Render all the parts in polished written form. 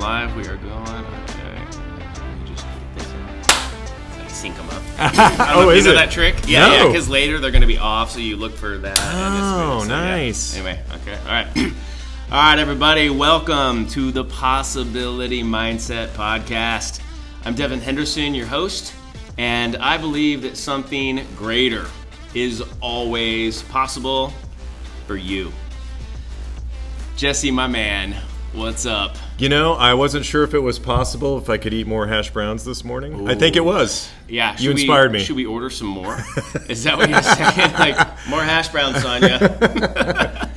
live. We are going. Okay. Let me just put this in. Sync them up. I don't know if you know that trick? Yeah, No. yeah, because later they're going to be off, so you look for that. Oh, nice. Yeah. Anyway, okay. All right. All right, everybody. Welcome to the Possibility Mindset Podcast. I'm Devin Henderson, your host, and I believe that something greater is always possible for you. Jesse, my man, what's up? You know, I wasn't sure if it was possible if I could eat more hash browns this morning. Ooh. I think it was. Yeah, you inspired me. Should we order some more? Is that what you're saying? Like, more hash browns, Sonia.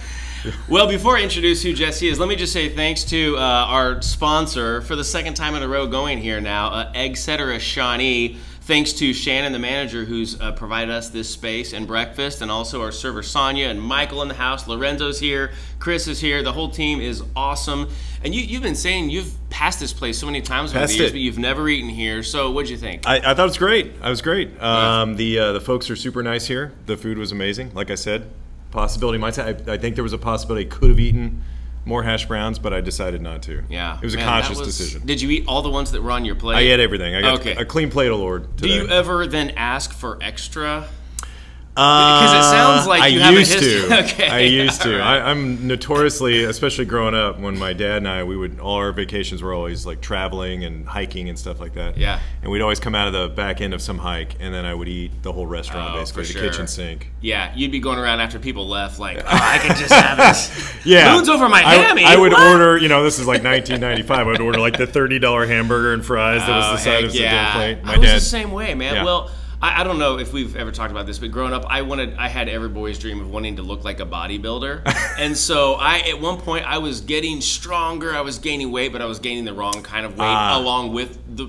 Well, before I introduce who Jesse is, let me just say thanks to our sponsor for the second time in a row going here now, Egg Setter Shawnee. Thanks to Shannon, the manager, who's provided us this space and breakfast, and also our server Sonia and Michael in the house. Lorenzo's here, Chris is here. The whole team is awesome. And you've been saying you've passed this place so many times over the years, but you've never eaten here. So what'd you think? I thought it was great. I was great. The folks are super nice here. The food was amazing. Like I said, possibility mindset. I think there was a possibility I could have eaten more hash browns, but I decided not to. Yeah. It was a conscious decision. Did you eat all the ones that were on your plate? I ate everything. I got a clean plate of Lord today. Do you ever then ask for extra? Because it sounds like you have a history. Okay. I used to. Right. I'm notoriously, especially growing up, when my dad and I, all our vacations were always like traveling and hiking and stuff like that. Yeah. And we'd always come out of the back end of some hike, and then I would eat the whole restaurant, basically, the kitchen sink. Yeah, you'd be going around after people left, like, oh, I can just have this. Yeah. Moon's over my hammy. I would order, this is like 1995, I would order like the $30 hamburger and fries that was the size of the dinner plate. I was the same way, man. Yeah. Well, I don't know if we've ever talked about this, but growing up, I had every boy's dream of wanting to look like a bodybuilder. And so at one point, I was getting stronger, I was gaining weight, but I was gaining the wrong kind of weight along with the,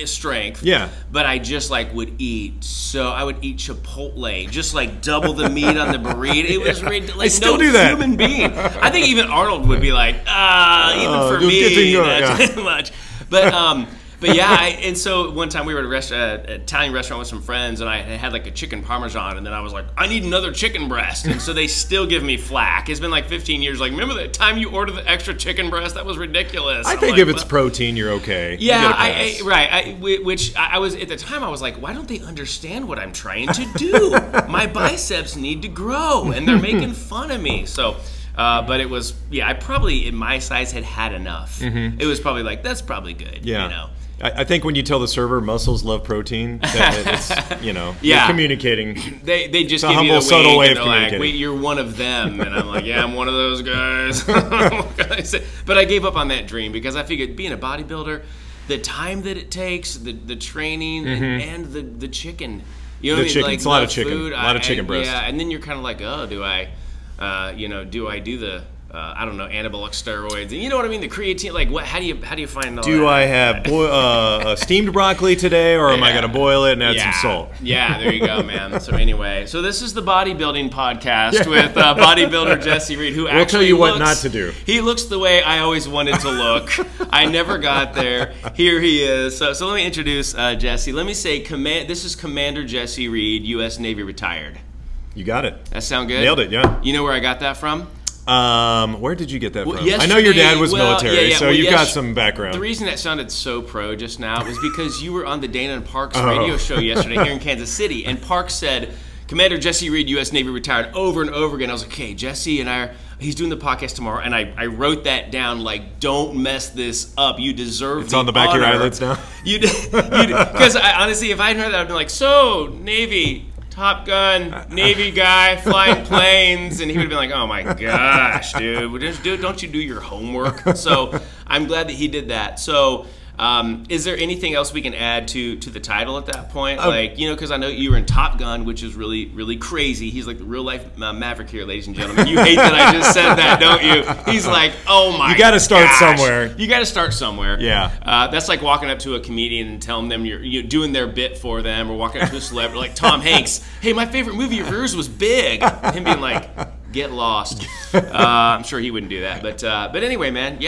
strength. Yeah. But I just would eat. So I would eat Chipotle, just like double the meat on the burrito. It was like I still no do that. human being. I think even Arnold would be like, even for me, that's too much. But yeah, and so one time we were at an Italian restaurant with some friends, and I had like a chicken parmesan, and then I was like, I need another chicken breast, and so they still give me flack. It's been like 15 years. Like, remember that time you ordered the extra chicken breast? That was ridiculous. I think if it's protein, you're okay. Yeah, which I was at the time. I was like, why don't they understand what I'm trying to do? My biceps need to grow, and they're making fun of me. So. But it was, I probably, in my size, had enough. It was probably like, that's probably good, I think when you tell the server muscles love protein, it's, you're communicating. They just a give humble, you the subtle wink, way and of they're communicating. like, wait, you're one of them. And I'm like, yeah, I'm one of those guys. But I gave up on that dream because I figured being a bodybuilder, the time that it takes, the training, and the chicken. You know what I mean? Like, it's a lot of chicken. Food, a lot of chicken breast. Yeah, and then you're kind of like, oh, do I do the I don't know, anabolic steroids, and you know what I mean, the creatine, like what? How do you find all Do that? I have steamed broccoli today, or am I going to boil it and add some salt? Yeah, there you go, man. So anyway, this is the bodybuilding podcast with bodybuilder Jesse Reed, who actually tell you what not to do. He looks the way I always wanted to look. I never got there. Here he is. So let me introduce Jesse. Let me say, this is Commander Jesse Reed, U.S. Navy retired. You got it. That sound good? Nailed it, yeah. You know where I got that from? Where did you get that from? I know your dad was military, so you've got some background. The reason that sounded so pro just now was because you were on the Dana and Parks radio show yesterday here in Kansas City, and Parks said, Commander Jesse Reed, U.S. Navy retired, over and over again. I was like, okay, Jesse and he's doing the podcast tomorrow, and I wrote that down like, don't mess this up. You deserve It's on the back of your eyelids now? Because honestly, if I hadn't heard that, I'd be like, so, Navy, Top Gun, Navy guy, flying planes, and he would have been like, oh my gosh, dude, don't you do your homework? So I'm glad that he did that. So is there anything else we can add to the title at that point? Because I know you were in Top Gun, which is really, really crazy. He's like the real life Maverick here, ladies and gentlemen. You hate that I just said that, don't you? He's like, oh my gosh. You got to start somewhere. You got to start somewhere. Yeah. That's like walking up to a comedian and telling them you're doing their bit for them, or walking up to a celebrity like Tom Hanks. Hey, my favorite movie of yours was Big. Him being like, get lost. I'm sure he wouldn't do that. But anyway, man,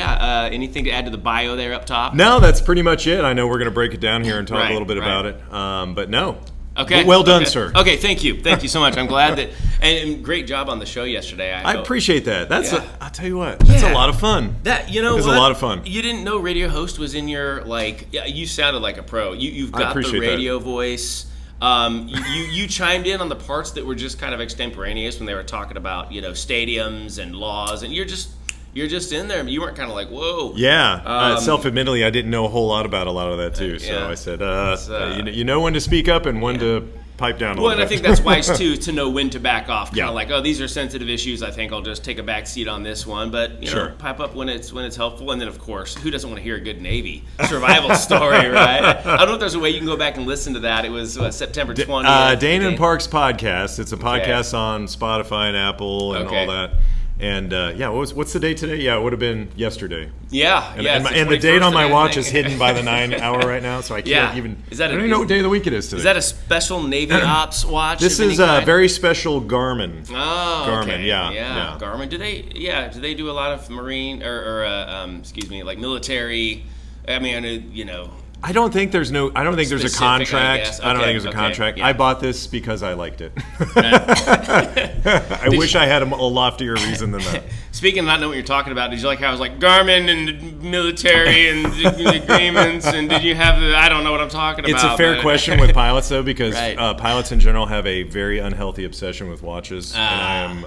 anything to add to the bio there up top? No, that's pretty much it. I know we're going to break it down here and talk a little bit about it. But no. Okay. Well done, sir. Okay, thank you so much. I'm glad that And great job on the show yesterday. I appreciate that. I'll tell you what, that's a lot of fun. You know, it was a lot of fun. You didn't know radio host was in your you sounded like a pro. You've got the radio voice. You chimed in on the parts that were just kind of extemporaneous when they were talking about stadiums and laws, and you're just in there. You weren't kind of like, whoa. Yeah. Self-admittedly, I didn't know a whole lot about a lot of that too. So I said, you know when to speak up and when to pipe down a little bit. Well, and I think that's wise too, to know when to back off. Kind of like, oh, these are sensitive issues. I think I'll just take a back seat on this one. But you know, pipe up when it's helpful. And then, of course, who doesn't want to hear a good Navy survival story, right? I don't know if there's a way you can go back and listen to that. It was September 20th. Dane and Parks podcast. It's a podcast on Spotify and Apple and all that. And what's the date today? Yeah, it would have been yesterday. Yeah, and the date on my watch is hidden by the 9 hour right now, so I can't even. I don't even know what day of the week it is today. Is that a special Navy ops watch? This is a very special Garmin. Oh, Garmin, okay. Yeah. Garmin. Do they do a lot of marine or like military? I mean, I don't think there's a contract. I don't think there's a contract. Yeah. I bought this because I liked it. I wish I had a loftier reason than that. Speaking of not knowing what you're talking about, did you like how I was like Garmin and military and agreements, and did you have I don't know what I'm talking about. It's a fair question with pilots though, because pilots in general have a very unhealthy obsession with watches, and I am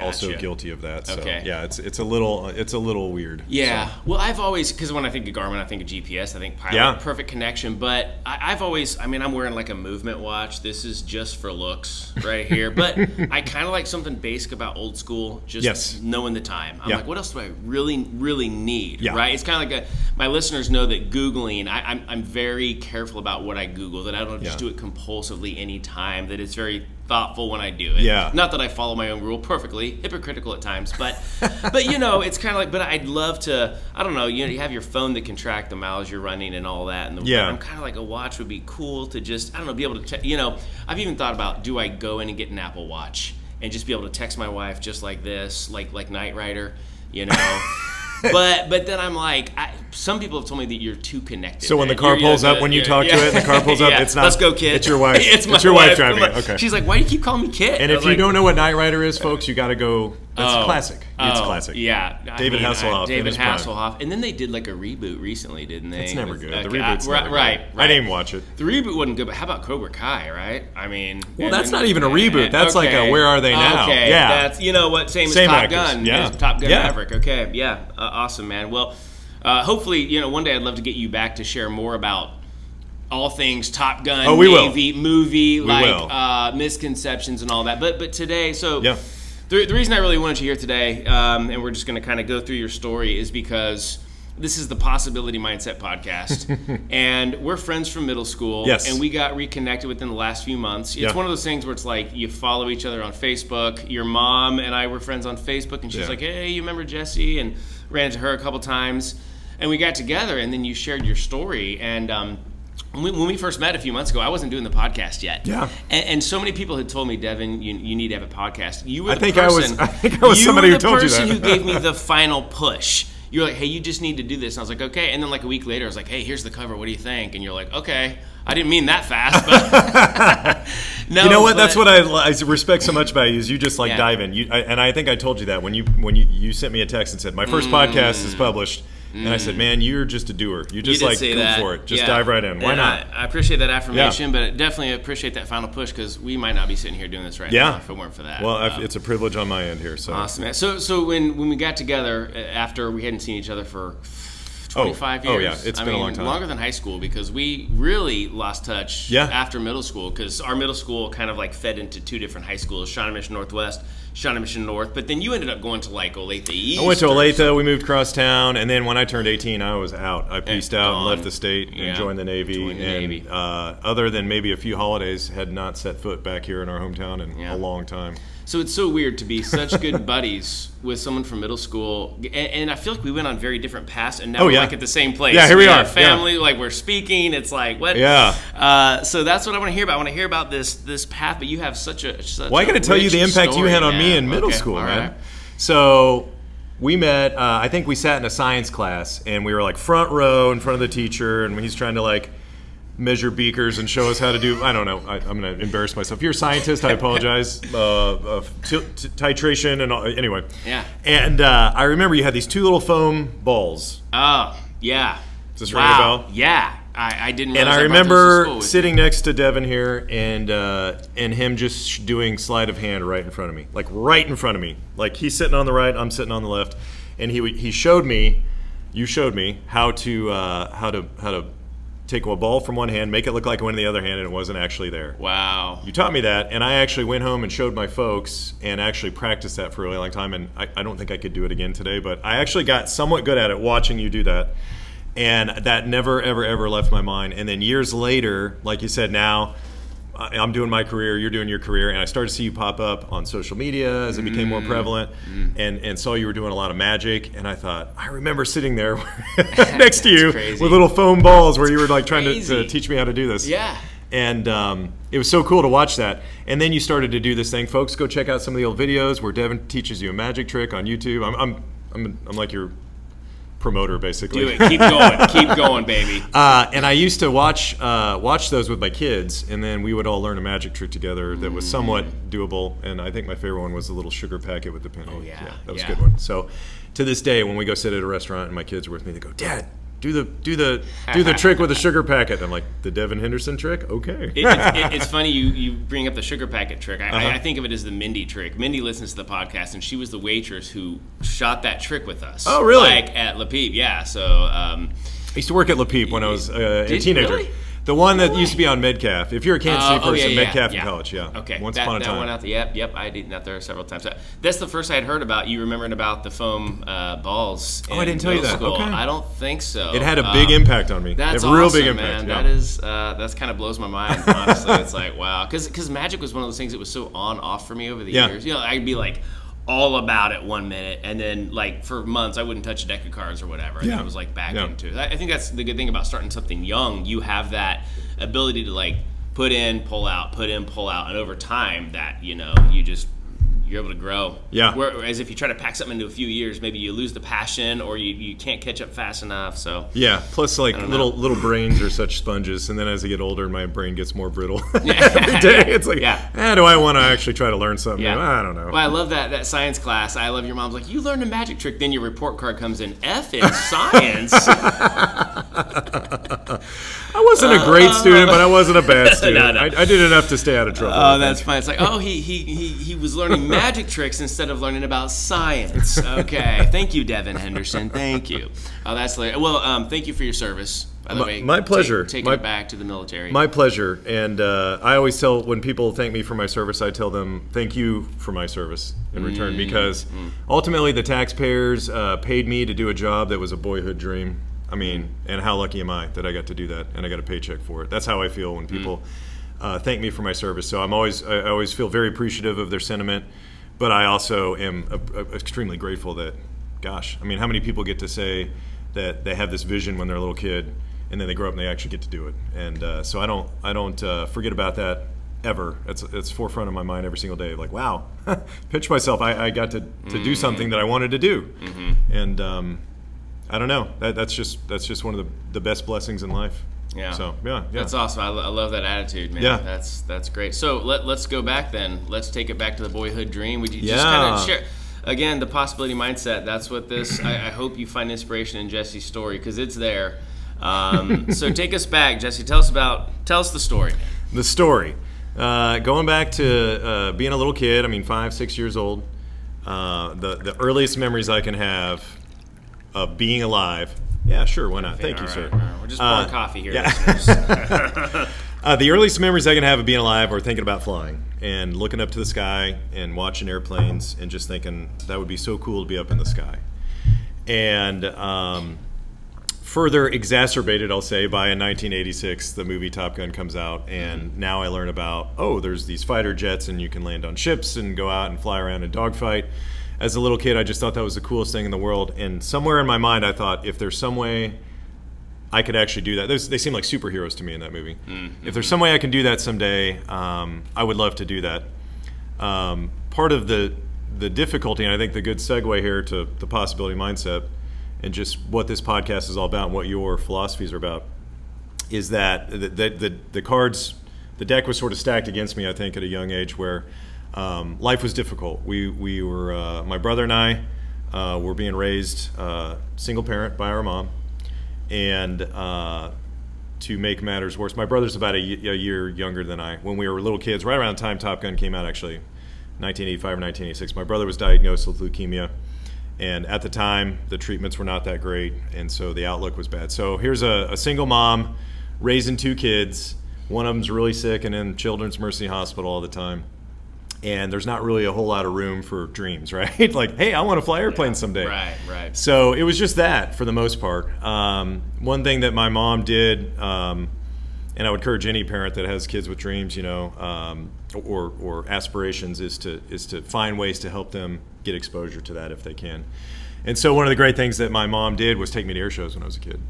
also guilty of that. So yeah, it's a little weird. Yeah. So. Well, I've always, because when I think of Garmin, I think of GPS. I think pilot, perfect connection. But I've always, I'm wearing like a movement watch. This is just for looks right here. But I kind of like something basic about old school, just knowing the time. I'm like, what else do I really, really need? Right? It's kind of like my listeners know that Googling, I'm very careful about what I Google, that I don't just do it compulsively anytime, that it's very thoughtful when I do it. Not that I follow my own rule perfectly, hypocritical at times, but it's kind of like, but I'd love to, I don't know, you have your phone that can track the miles you're running and all that, and I'm kind of like, a watch would be cool to just, I don't know, be able to, I've even thought about, do I go in and get an Apple Watch and just be able to text my wife just like this, like Knight Rider, But then I'm like, some people have told me that you're too connected. So when the car pulls up, when you talk to it, and the car pulls up, it's not. Let's go, kid. It's your wife. It's your wife driving. Okay. She's like, why do you keep calling me kid? And if you don't know what Knight Rider is, folks, you got to go. That's classic. It's classic. Yeah. David Hasselhoff. And then they did like a reboot recently, didn't they? It's never good. The reboot's never good. Right. I didn't even watch it. The reboot wasn't good, but how about Cobra Kai, right? Well, that's not even a reboot. That's like a Where Are They Now? Okay. Yeah. That's, what, same as Top Gun. Yeah. Top Gun Maverick. Okay. Yeah. Awesome, man. Well, hopefully, one day I'd love to get you back to share more about all things Top Gun, Navy, movie, misconceptions and all that. But today, the reason I really wanted you here today, and we're just going to kind of go through your story, is because this is the Possibility Mindset podcast, and we're friends from middle school, and we got reconnected within the last few months. It's one of those things where it's like you follow each other on Facebook. Your mom and I were friends on Facebook, and she's like, hey, you remember Jesse? And ran into her a couple times. And we got together, and then you shared your story. And when we first met a few months ago, I wasn't doing the podcast yet. Yeah. And so many people had told me, Devin, you need to have a podcast. You were I think I was somebody who told you that. You were the person who gave me the final push. You were like, hey, you just need to do this. And I was like, okay. And then like a week later, I was like, hey, here's the cover. What do you think? And you're like, okay. I didn't mean that fast. But no, you know what? That's what I respect so much about you, is you just dive in. And I think I told you that when you sent me a text and said, my first podcast is published. And I said, man, you're just a doer. You just go for it. Just dive right in. Why not? I appreciate that affirmation, but I definitely appreciate that final push, because we might not be sitting here doing this right now if it weren't for that. Well, it's a privilege on my end here. So awesome, man. So when we got together after we hadn't seen each other for 25 years. Oh, yeah. It's been a long time. Longer than high school, because we really lost touch after middle school, because our middle school kind of fed into two different high schools, Shawnee Mission Northwest, Shawnee Mission North. But then you ended up going to Olathe East. I went to Olathe. We moved across town. And then when I turned 18, I was out. I pieced out and left the state and joined the Navy. Other than maybe a few holidays, had not set foot back here in our hometown in a long time. So it's so weird to be such good buddies with someone from middle school, and I feel like we went on very different paths, and now we're at the same place. Yeah, here we are. Family, we're speaking. It's like what? Yeah. So that's what I want to hear about. I want to hear about this path. But you have such a I got to tell you the impact you had on me in middle school, man. Right. So we met. I think we sat in a science class, and we were front row in front of the teacher, and he's trying to measure beakers and show us how to do, I don't know, I'm going to embarrass myself. If you're a scientist, I apologize. Titration and all, anyway. Yeah. And I remember you had these 2 little foam balls. Oh, yeah. Does this ring a bell? Yeah. I didn't realize. And I remember sitting next to Devin here and him just doing sleight of hand right in front of me. Like right in front of me. Like he's sitting on the right, I'm sitting on the left. And he showed me, you showed me how to take a ball from one hand, make it look like it went in the other hand, and it wasn't actually there. Wow. You taught me that, and I actually went home and showed my folks and actually practiced that for a really long time, and I don't think I could do it again today, but I actually got somewhat good at it watching you do that, and that never, ever, ever left my mind. And then years later, like you said, now I'm doing my career, you're doing your career, and I started to see you pop up on social media as it became more prevalent, and saw you were doing a lot of magic, and I thought, I remember sitting there next to you with little foam balls where you were like trying to teach me how to do this. Yeah. And it was so cool to watch that. And then you started to do this thing. Folks, go check out some of the old videos where Devin teaches you a magic trick on YouTube. I'm like your promoter, basically. Do it. Keep going, baby. And I used to watch those with my kids, and then we would all learn a magic trick together that was somewhat doable. And I think my favorite one was the little sugar packet with the penny. Oh yeah, that was a good one. So to this day, when we go sit at a restaurant and my kids are with me, they go, "Dad, do the trick with the sugar packet." I'm like, the Devin Henderson trick? Okay. It's funny you bring up the sugar packet trick. I think of it as the Mindy trick. Mindy listens to the podcast, and she was the waitress who shot that trick with us. Oh, really? Like at Le Peep, yeah. So I used to work at Le Peep when I was a teenager. Really? The one that used to be on Metcalf. If you're a Kansas City person, Metcalf in college, yeah. Okay. Once upon a time. That one out there, yep. I did that there several times. That's the first I had heard about you remembering about the foam balls. Oh, I didn't tell you that. School. Okay. I don't think so. It had a big impact on me. That's a real awesome, big impact. Man. Yeah. That's kind of blows my mind. Honestly, it's like wow, because magic was one of those things that was so on off for me over the years. You know, I'd be like all about it 1 minute, and then like for months I wouldn't touch a deck of cards or whatever. And I was like back into it. I think that's the good thing about starting something young. You have that ability to like put in, pull out, and over time that you're able to grow. Yeah. Whereas if you try to pack something into a few years, maybe you lose the passion or you can't catch up fast enough. So yeah. Plus, like little brains are such sponges, and then as I get older, my brain gets more brittle every day. It's like, do I want to actually try to learn something new? I don't know. Well, I love that science class. I love your mom's like, you learned a magic trick, then your report card comes in F in science. I wasn't a great student, but I wasn't a bad student. No. I did enough to stay out of trouble. Oh, that's fine. It's like, he was learning magic tricks instead of learning about science. Okay. Thank you, Devin Henderson. Thank you. Oh, that's hilarious. Well, thank you for your service. By the way, my pleasure. Taking it back to the military. My pleasure. And I always tell, when people thank me for my service, I tell them, thank you for my service in return. Because ultimately the taxpayers paid me to do a job that was a boyhood dream. I mean, and how lucky am I that I got to do that and I got a paycheck for it. That's how I feel when people thank me for my service. So I always feel very appreciative of their sentiment, but I also am extremely grateful that, gosh, I mean, how many people get to say that they have this vision when they're a little kid and then they grow up and they actually get to do it. And so I don't forget about that ever. It's forefront of my mind every single day. Like, wow, pinch myself. I got to do something that I wanted to do. And I don't know. That's just one of the best blessings in life. Yeah. So yeah. That's awesome. I love that attitude, man. Yeah. That's great. So let's go back then. Let's take it back to the boyhood dream. Would you just kind of share again the possibility mindset? That's what this. I hope you find inspiration in Jesse's story because it's there. So take us back, Jesse. Tell us the story. The story. Going back to being a little kid. I mean, 5, 6 years old. The earliest memories I can have of being alive. Yeah, sure, why not? Thank you, sir. We're just pouring coffee here. Yeah. The earliest memories I can have of being alive are thinking about flying and looking up to the sky and watching airplanes and just thinking that would be so cool to be up in the sky. And further exacerbated, I'll say, by in 1986, the movie Top Gun comes out, and now I learn about, oh, there's these fighter jets and you can land on ships and go out and fly around and dogfight. As a little kid, I just thought that was the coolest thing in the world. And somewhere in my mind, I thought, if there's some way I could actually do that. They seem like superheroes to me in that movie. If there's some way I can do that someday, I would love to do that. Part of the difficulty, and I think the good segue here to the possibility mindset, and just what this podcast is all about and what your philosophies are about, is that the cards, the deck was sort of stacked against me, I think, at a young age where life was difficult. We were, my brother and I were being raised single parent by our mom, and to make matters worse, my brother's about a year younger than I. When we were little kids, right around the time Top Gun came out, actually, 1985 or 1986, my brother was diagnosed with leukemia. And at the time, the treatments were not that great, and so the outlook was bad. So here's a single mom raising 2 kids. One of them's really sick and in Children's Mercy Hospital all the time. And there's not really a whole lot of room for dreams, right? Like, hey, I want to fly airplanes someday. Right. So it was just that for the most part. One thing that my mom did, and I would encourage any parent that has kids with dreams, or aspirations, is to find ways to help them get exposure to that if they can. And so one of the great things that my mom did was take me to air shows when I was a kid.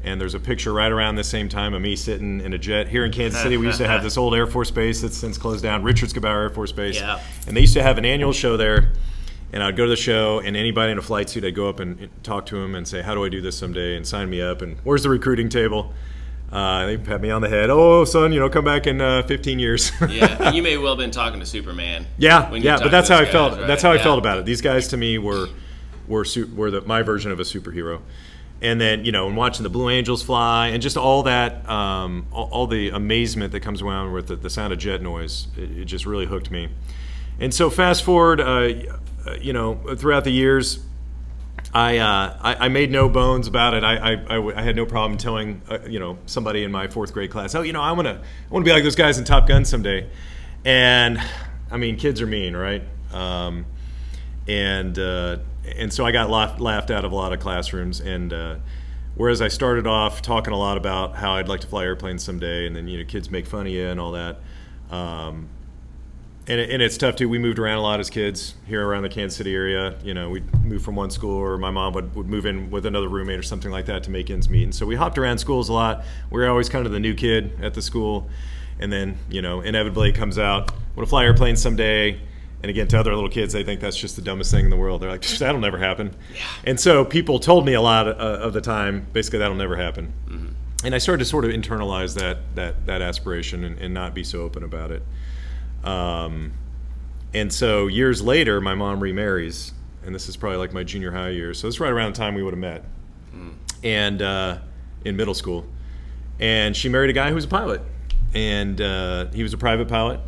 And there's a picture right around the same time of me sitting in a jet. Here in Kansas City, we used to have this old Air Force base that's since closed down, Richards-Gebaur Air Force Base. Yeah. And they used to have an annual show there. And I'd go to the show, and anybody in a flight suit, I'd go up and talk to them and say, how do I do this someday? And sign me up. And where's the recruiting table? They pat me on the head. Oh, son, come back in 15 years. Yeah, and you may well have been talking to Superman. Yeah, but that's how I felt. Right? That's how I felt about it. These guys to me were my version of a superhero. And then, and watching the Blue Angels fly and just all that, all the amazement that comes around with the sound of jet noise, it just really hooked me. And so fast forward, throughout the years, I made no bones about it. I had no problem telling, somebody in my 4th grade class, oh, I want to be like those guys in Top Gun someday. And I mean, kids are mean, right? And so I got laughed out of a lot of classrooms. And whereas I started off talking a lot about how I'd like to fly airplanes someday, and then kids make fun of you and all that. And it's tough too. We moved around a lot as kids here around the Kansas City area. We'd move from one school, or my mom would move in with another roommate or something like that to make ends meet. And so we hopped around schools a lot. We were always kind of the new kid at the school. And then, inevitably it comes out, I want to fly airplanes someday. And again, to other little kids, they think that's just the dumbest thing in the world. They're like, that'll never happen. Yeah. And so people told me a lot of the time, basically, that'll never happen. Mm-hmm. And I started to sort of internalize that aspiration and not be so open about it. And so years later, my mom remarries, and this is probably like my junior high years. So it's right around the time we would have met, and in middle school. And she married a guy who was a pilot, and he was a private pilot,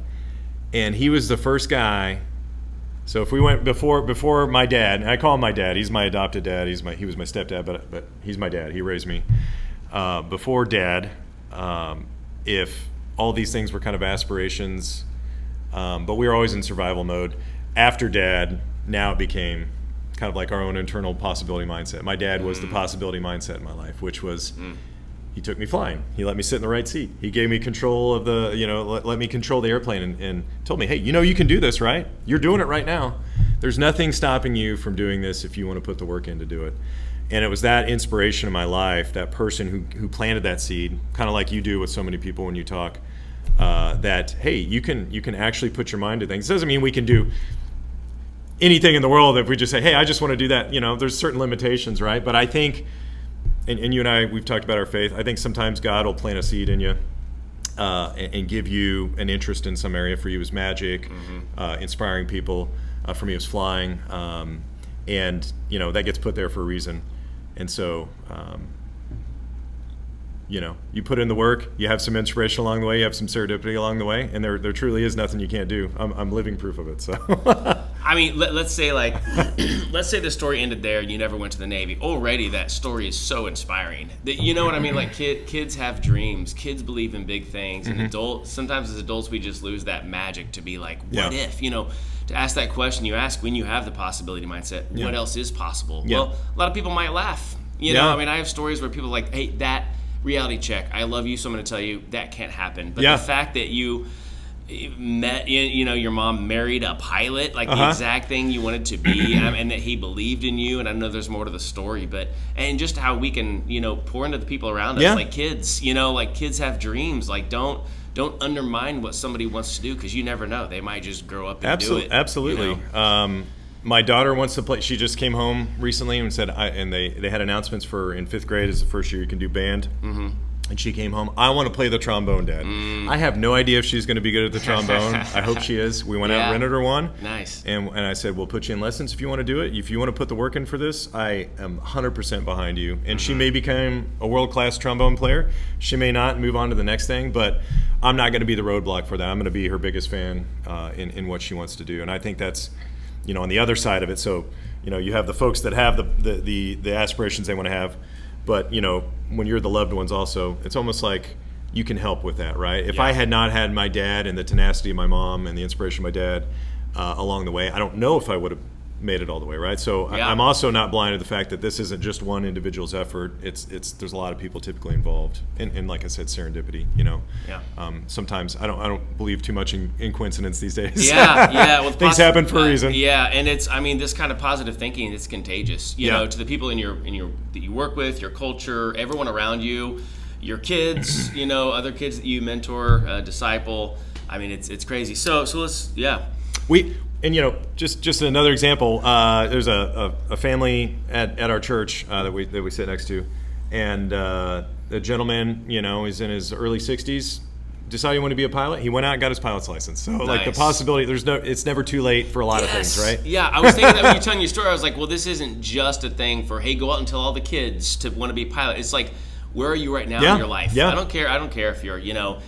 and he was the first guy. So if we went before my dad, and I call him my dad. He's my adopted dad. He was my stepdad, but he's my dad. He raised me. Before Dad, if all these things were kind of aspirations. But we were always in survival mode. After Dad, now it became kind of like our own internal possibility mindset. My dad was the possibility mindset in my life, which was he took me flying. He let me sit in the right seat. He gave me control of the, let me control the airplane and told me, hey, you can do this, right? You're doing it right now. There's nothing stopping you from doing this if you want to put the work in to do it. And it was that inspiration in my life, that person who planted that seed, kind of like you do with so many people when you talk, that, hey, you can actually put your mind to things. It doesn't mean we can do anything in the world if we just say, hey, I just want to do that. There's certain limitations, right? But I think, and you and I, we've talked about our faith, I think sometimes God will plant a seed in you and give you an interest in some area. For you, it was magic, inspiring people. For me, it was flying. And, that gets put there for a reason. And so, you put in the work, you have some inspiration along the way, you have some serendipity along the way, and there truly is nothing you can't do. I'm living proof of it. So, I mean, let's say let's say the story ended there and you never went to the Navy. Already, that story is so inspiring. You know what I mean? Like kids have dreams. Kids believe in big things. And sometimes as adults, we just lose that magic to be like, what if? To ask that question you ask when you have the possibility mindset. What else is possible? Well, a lot of people might laugh. I mean, I have stories where people are like, hey, that reality check. I love you, so I'm going to tell you that can't happen. But the fact that you met, your mom married a pilot, like the exact thing you wanted to be, and that he believed in you. And I know there's more to the story, and just how we can, pour into the people around us, like kids. Like kids have dreams. Like don't undermine what somebody wants to do, because you never know. They might just grow up and do it. Absolutely. My daughter wants to play. She just came home recently and said, and they had announcements for in 5th grade is the first year you can do band. And she came home. I want to play the trombone, Dad. I have no idea if she's going to be good at the trombone. I hope she is. We went out and rented her one. Nice. And I said, we'll put you in lessons if you want to do it. If you want to put the work in for this, I am 100% behind you. And she may become a world-class trombone player. She may not move on to the next thing, but I'm not going to be the roadblock for that. I'm going to be her biggest fan in what she wants to do. And I think that's, on the other side of it. So, you have the folks that have the aspirations they want to have. But, when you're the loved ones also, it's almost like you can help with that, right? If I had not had my dad and the tenacity of my mom and the inspiration of my dad along the way, I don't know if I would have made it all the way, right? So I'm also not blind to the fact that this isn't just one individual's effort. There's a lot of people typically involved, and like I said, serendipity. Sometimes I don't believe too much in coincidence these days. Well, things happen for a reason. And it's this kind of positive thinking is contagious. You know, to the people that you work with, your culture, everyone around you, your kids, other kids that you mentor, disciple. I mean, it's crazy. So let's And just another example. There's a family at our church that we sit next to, and the gentleman, is in his early 60s, decided he wanted to be a pilot. He went out and got his pilot's license. So like the possibility, it's never too late for a lot of things, right? Yeah, I was thinking that when you're telling your story, I was like, well, this isn't just a thing for, hey, go out and tell all the kids to want to be a pilot. It's like, where are you right now in your life? I don't care if you're,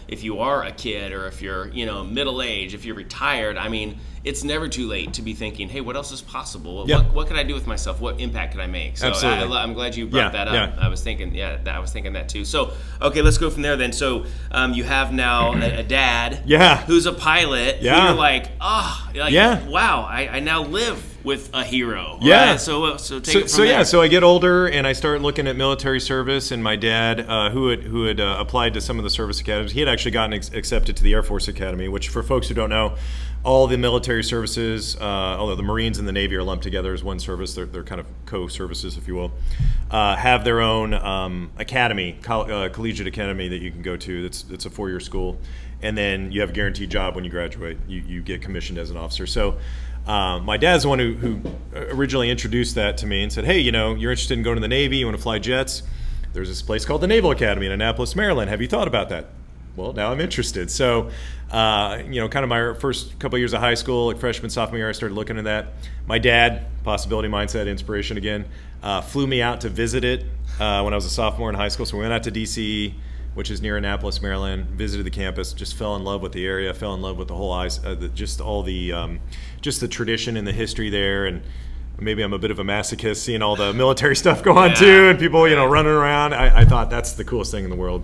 if you are a kid or if you're, middle age, if you're retired. I mean, it's never too late to be thinking, hey, what else is possible? What could I do with myself? What impact could I make? So I'm glad you brought that up. I was thinking, that too. So, okay, let's go from there then. So you have now a dad who's a pilot. Who you're like, wow, I now live with a hero. Right? So take it from there. So I get older and I start looking at military service, and my dad, who had applied to some of the service academies, he had actually gotten accepted to the Air Force Academy, which for folks who don't know, all the military services, although the Marines and the Navy are lumped together as one service, they're kind of co-services, if you will, have their own academy, collegiate academy that you can go to. It's a 4-year school, and then you have a guaranteed job when you graduate. You get commissioned as an officer. So my dad's the one who originally introduced that to me and said, hey, you're interested in going to the Navy, you want to fly jets? There's this place called the Naval Academy in Annapolis, Maryland. Have you thought about that? Well, now I'm interested. So, kind of my first couple of years of high school, like freshman, sophomore year, I started looking at that. My dad, possibility mindset, inspiration again, flew me out to visit it when I was a sophomore in high school. So we went out to D.C., which is near Annapolis, Maryland, visited the campus, just fell in love with the area, fell in love with the whole just the tradition and the history there. And maybe I'm a bit of a masochist seeing all the military stuff go on too, and people, running around. I thought that's the coolest thing in the world.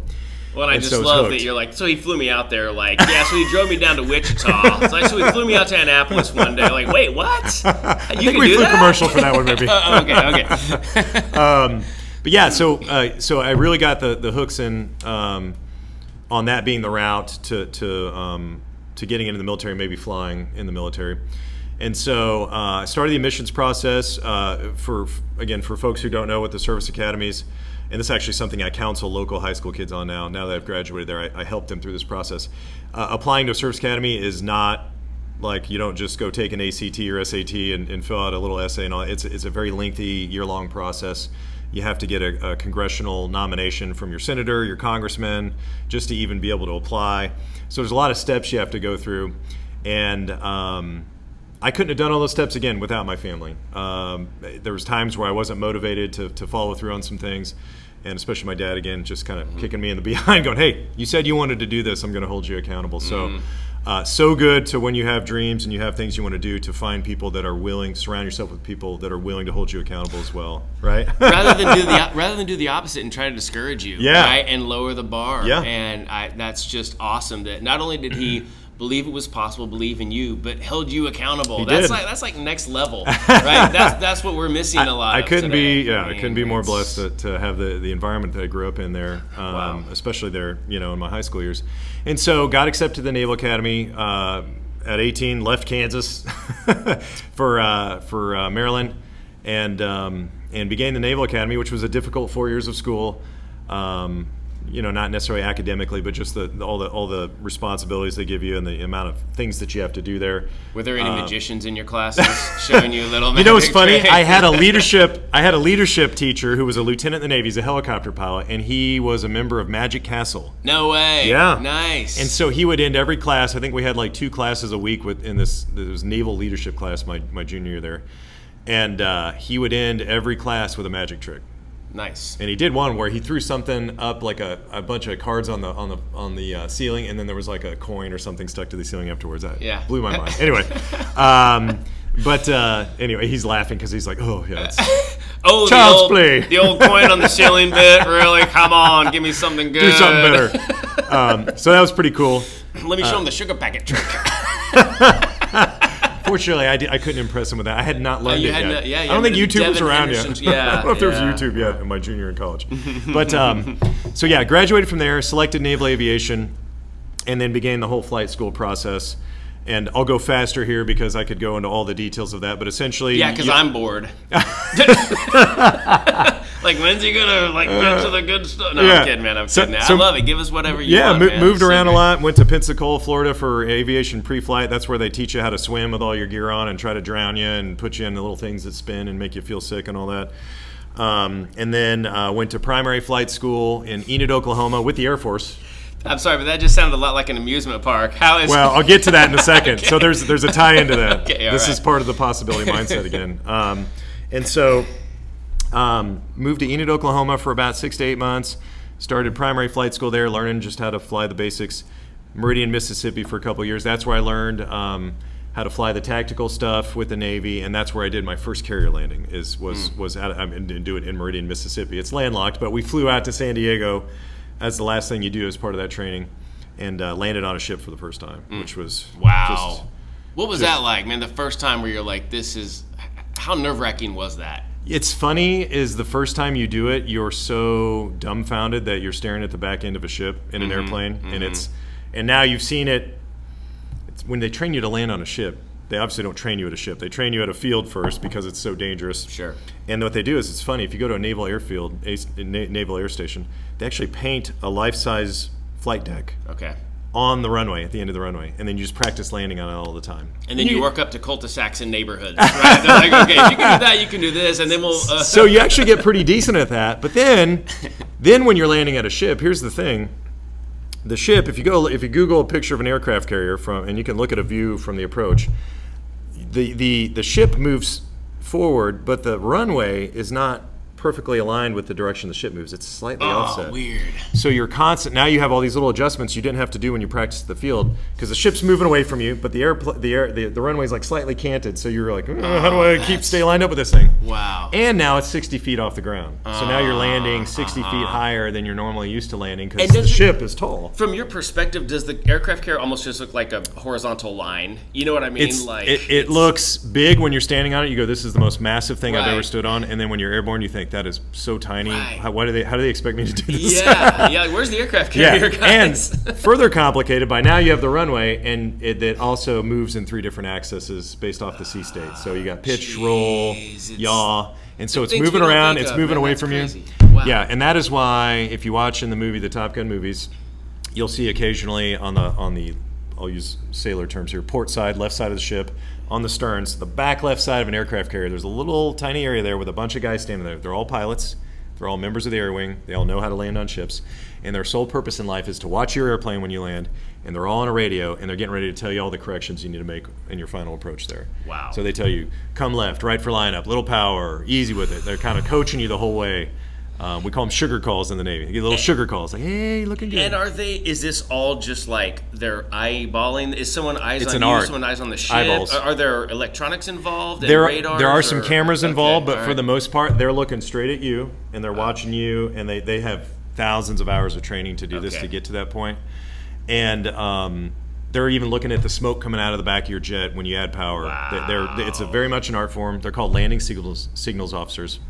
Well, and I just love that you're like, so he flew me out there, like, so he drove me down to Wichita. So he flew me out to Annapolis one day. Like, wait, what? I think we flew commercial for that one, maybe. Okay. But yeah, so I really got the hooks in on that being the route to getting into the military, maybe flying in the military. And so I started the admissions process for folks who don't know what the service academies. And this is actually something I counsel local high school kids on now. Now that I've graduated there, I help them through this process. Applying to a service academy is not like you don't just go take an ACT or SAT and fill out a little essay and all. It's a very lengthy, year-long process. You have to get a congressional nomination from your senator, your congressman, just to even be able to apply. So there's a lot of steps you have to go through. And I couldn't have done all those steps again without my family. There was times where I wasn't motivated to follow through on some things. And especially my dad, again, just kind of kicking me in the behind, going, hey, you said you wanted to do this. I'm going to hold you accountable. So so good to when you have dreams and you have things you want to do, to find people that are willing, surround yourself with people that are willing to hold you accountable as well, right? rather than do the opposite and try to discourage you, right? And lower the bar. And that's just awesome that not only did he believe it was possible, believe in you, but held you accountable. That's like next level, right? That's what we're missing a lot. I couldn't be more blessed to have the environment that I grew up in there, especially there, in my high school years. And so got accepted to the Naval Academy at 18. Left Kansas for Maryland, and began the Naval Academy, which was a difficult 4 years of school. not necessarily academically, but just all the responsibilities they give you and the amount of things that you have to do there. Were there any magicians in your classes showing you a little magic? What's funny? I had a leadership teacher who was a lieutenant in the Navy. He's a helicopter pilot, and he was a member of Magic Castle. No way. Yeah. Nice. And so he would end every class. I think we had like 2 classes a week in this. It was naval leadership class my junior year there, and he would end every class with a magic trick. Nice. And he did one where he threw something up, like a bunch of cards on the ceiling, and then there was like a coin or something stuck to the ceiling afterwards. That blew my mind. Anyway, anyway, he's laughing because he's like, oh yeah, it's child's play. The old coin on the ceiling bit. Really? Come on, give me something good. Do something better. So that was pretty cool. Let me show him the sugar packet trick. Fortunately, I couldn't impress him with that. I had not learned it yet. I don't think YouTube was around yet. Yeah, I don't know if there was YouTube yet in my junior in college. But so yeah, graduated from there, selected naval aviation, and then began the whole flight school process. And I'll go faster here because I could go into all the details of that. But essentially, because I'm bored. Like, when's he gonna get to the good stuff? No, I'm kidding, man. I'm kidding. I love it. Give us whatever you want. Yeah, moved around a lot. Went to Pensacola, Florida for aviation pre-flight. That's where they teach you how to swim with all your gear on and try to drown you and put you in the little things that spin and make you feel sick and all that. And then went to primary flight school in Enid, Oklahoma with the Air Force. I'm sorry, but that just sounded a lot like an amusement park. Well, I'll get to that in a second. Okay. So there's a tie into that. Okay, this is part of the possibility mindset again. And so moved to Enid, Oklahoma for about 6 to 8 months. Started primary flight school there, learning just how to fly the basics. Meridian, Mississippi for a couple of years. That's where I learned how to fly the tactical stuff with the Navy, and that's where I did my first carrier landing. I didn't do it in Meridian, Mississippi. It's landlocked, but we flew out to San Diego. That's the last thing you do as part of that training, and landed on a ship for the first time, which was What was that like, man? The first time where you're like, how nerve-wracking was that? It's funny is the first time you do it, you're so dumbfounded that you're staring at the back end of a ship in an airplane, and now you've seen it. When they train you to land on a ship, they obviously don't train you at a ship. They train you at a field first because it's so dangerous. Sure. And what they do is, it's funny, if you go to a naval airfield, naval air station, they actually paint a life-size flight deck. Okay. On the runway, at the end of the runway, and then you just practice landing on it all the time. And then you work up to cul-de-sacs in neighborhoods, right? They're like, okay, if you can do that, you can do this, and then we'll... So you actually get pretty decent at that, but then when you're landing at a ship, here's the thing. The ship, if you Google a picture of an aircraft carrier, and you can look at a view from the approach, the ship moves forward, but the runway is not perfectly aligned with the direction the ship moves. It's slightly offset. Oh, weird. So you're constant. Now you have all these little adjustments you didn't have to do when you practiced the field, because the ship's moving away from you, but the runway's like slightly canted. So you're like, how do I stay lined up with this thing? Wow. And now it's 60 feet off the ground. So now you're landing 60 feet higher than you're normally used to landing because the ship is tall. From your perspective, does the aircraft carrier almost just look like a horizontal line? You know what I mean? It looks big when you're standing on it. You go, this is the most massive thing I've ever stood on. And then when you're airborne, you think, that is so tiny. Right. How do they expect me to do this? Yeah. Where's the aircraft carrier, guys? And further complicated by now you have the runway, and it also moves in 3 different axes based off the sea state. So you got pitch, roll, yaw, and so it's moving around. It's moving away from you. Wow. Yeah, and that is why if you watch in the movie, the Top Gun movies, you'll see occasionally on the I'll use sailor terms here, port side, left side of the ship, on the sterns, the back left side of an aircraft carrier, there's a little tiny area there with a bunch of guys standing there. They're all pilots. They're all members of the air wing. They all know how to land on ships. And their sole purpose in life is to watch your airplane when you land. And they're all on a radio, and they're getting ready to tell you all the corrections you need to make in your final approach there. Wow. So they tell you, come left, right for lineup, little power, easy with it. They're kind of coaching you the whole way. We call them sugar calls in the Navy. You get little sugar calls, like, hey, looking good. And is this all just like they're eyeballing? Is someone eyes on you, someone eyes on the ship? Eyeballs. Are there electronics involved? There radars, are some cameras involved, but all for the most part, they're looking straight at you, and they're watching you, and they have thousands of hours of training to do this to get to that point. And they're even looking at the smoke coming out of the back of your jet when you add power. Wow. It's very much an art form. They're called landing signals officers.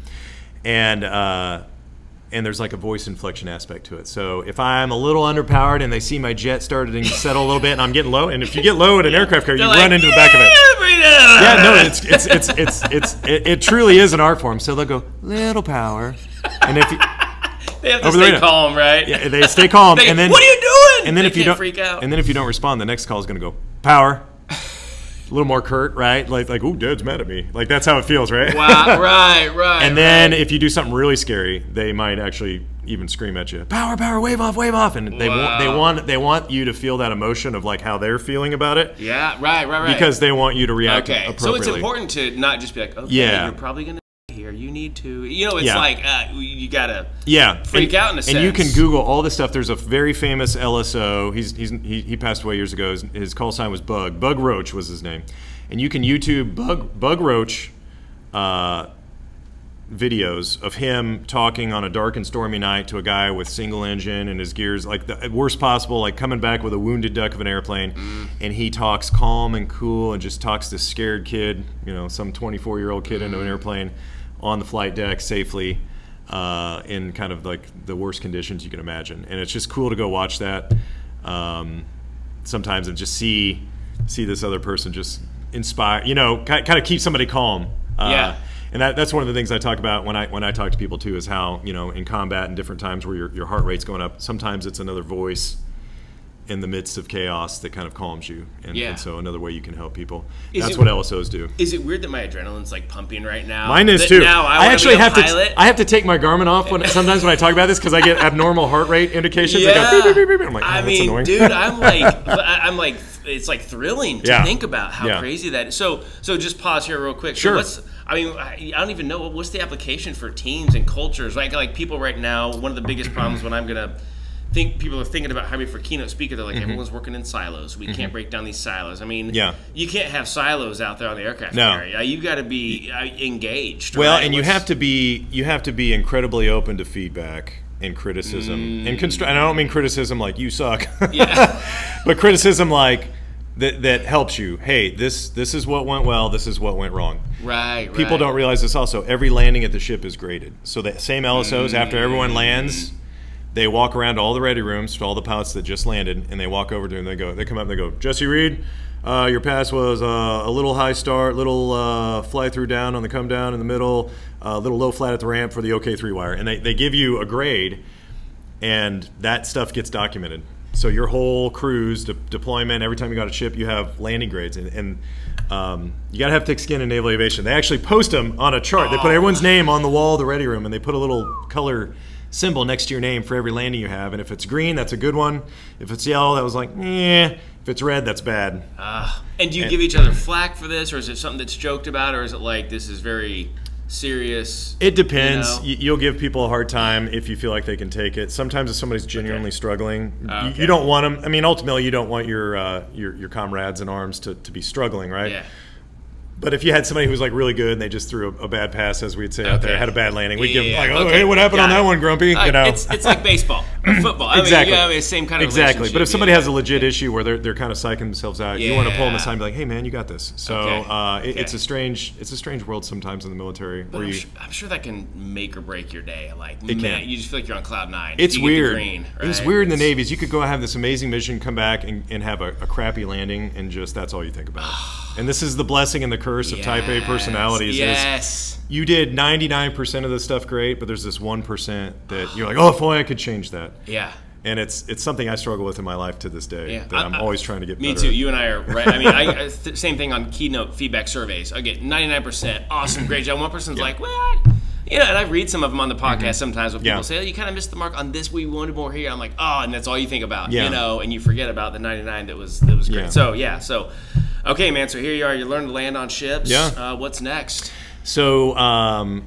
And there's like a voice inflection aspect to it. So if I'm a little underpowered and they see my jet started to settle a little bit and I'm getting low, and if you get low at an aircraft carrier, you run into the back of it. Yeah, no, it truly is an art form. So they'll go, little power. And if you... They have to stay calm, right? Yeah, they stay calm. And then, what are you doing? And then if you don't freak out. And then if you don't respond, the next call is going to go, power. A little more curt, right? Like, ooh, Dad's mad at me. Like, that's how it feels, right? Wow, right. And then if you do something really scary, they might actually even scream at you, power, wave off, and they want you to feel that emotion of like how they're feeling about it. Yeah, right. Because they want you to react appropriately. So it's important to not just be like, okay, you're probably gonna be here. You need to, it's like you gotta freak out in a sense. And you can Google all this stuff. There's a very famous LSO. He passed away years ago. His call sign was Bug. Bug Roach was his name. And you can YouTube Bug Roach videos of him talking on a dark and stormy night to a guy with single engine and his gears like the worst possible, like coming back with a wounded duck of an airplane, and he talks calm and cool and just talks this scared kid, some 24-year-old kid into an airplane on the flight deck safely in kind of like the worst conditions you can imagine. And it's just cool to go watch that sometimes and just see this other person just inspire, kind of keep somebody calm. And that's one of the things I talk about when I talk to people too, is how, in combat and different times where your heart rate's going up, sometimes it's another voice in the midst of chaos that kind of calms you. And so another way you can help people. That's what LSOs do. Is it weird that my adrenaline's like pumping right now? Mine is too. Now I actually have to take my Garmin off sometimes when I talk about this, because I get abnormal heart rate indications. Yeah. They go beep, beep, beep, beep. I'm like, that's annoying. Dude, I'm like, it's like thrilling to think about how crazy that is. So just pause here real quick. Sure. So I don't even know what's the application for teams and cultures. Like people right now, one of the biggest problems when I'm gonna think people are thinking about hiring for keynote speaker, they're like, everyone's working in silos. We can't break down these silos. I mean, you can't have silos out there on the aircraft carrier. You got to be engaged. Well, right? And you have to be incredibly open to feedback and criticism and and I don't mean criticism like you suck, but criticism like that helps you. Hey, this is what went well. This is what went wrong. Right. People don't realize this also. Every landing at the ship is graded. So the same LSOs, after everyone lands, they walk around to all the ready rooms to all the pilots that just landed, and they walk over to them. They come up and they go, Jesse Reed, your pass was a little high start, little fly through down on the come down in the middle, a little low flat at the ramp for the OK3 wire. And they give you a grade, and that stuff gets documented. So your whole cruise, deployment, every time you got a ship, you have landing grades. And you got to have thick skin in naval aviation. They actually post them on a chart. They put everyone's name on the wall of the ready room, and they put a little color symbol next to your name for every landing you have. And if it's green, that's a good one. If it's yellow, that was like, If it's red, that's bad. And do you give each other flack for this, or is it something that's joked about, or is it like this is very serious? It depends. You'll give people a hard time if you feel like they can take it. Sometimes if somebody's genuinely struggling, you don't want them. I mean, ultimately, you don't want your comrades in arms to be struggling, right? Yeah. But if you had somebody who was like really good and they just threw a bad pass, as we'd say out there, had a bad landing, we'd give them like, hey, what happened on that one, Grumpy? It's like baseball or football. Exactly. I mean, same kind of exactly. But if somebody has a legit issue where they're kind of psyching themselves out, you want to pull them aside and be like, hey man, you got this. So it's a strange world sometimes in the military. But I'm sure that can make or break your day. Like, it can. You just feel like you're on cloud nine. It's weird. Green, right? It's weird in the Navies. You could go have this amazing mission, come back and have a crappy landing, and just that's all you think about. And this is the blessing and the curse of Type A personalities. Is you did 99% of the stuff great, but there's this 1% that you're like, oh, if only I could change that. Yeah. And it's something I struggle with in my life to this day. That I'm always trying to get better. Me too. You and I are right. I mean, same thing on keynote feedback surveys. I get 99%, awesome, great job. One person's like, what? And I read some of them on the podcast sometimes when people say, oh, you kind of missed the mark on this. We wanted more here. I'm like, oh, and that's all you think about, and you forget about the 99 that was great. So, okay, man. So here you are. You learn to land on ships. Yeah. What's next? So,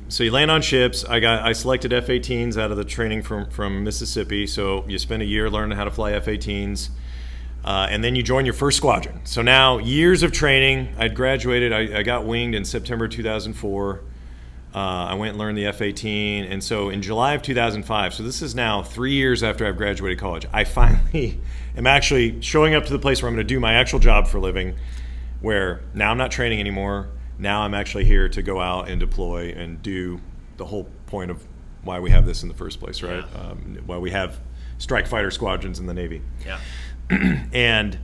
so you land on ships. I selected F-18s out of the training from Mississippi. So you spend a year learning how to fly F-18s, and then you join your first squadron. So now years of training. I'd graduated. I got winged in September 2004. I went and learned the F-18, and so in July of 2005, so this is now 3 years after I've graduated college, I finally am actually showing up to the place where I'm going to do my actual job for a living, where now I'm not training anymore. Now I'm actually here to go out and deploy and do the whole point of why we have this in the first place, right? Why we have strike fighter squadrons in the Navy. Yeah. And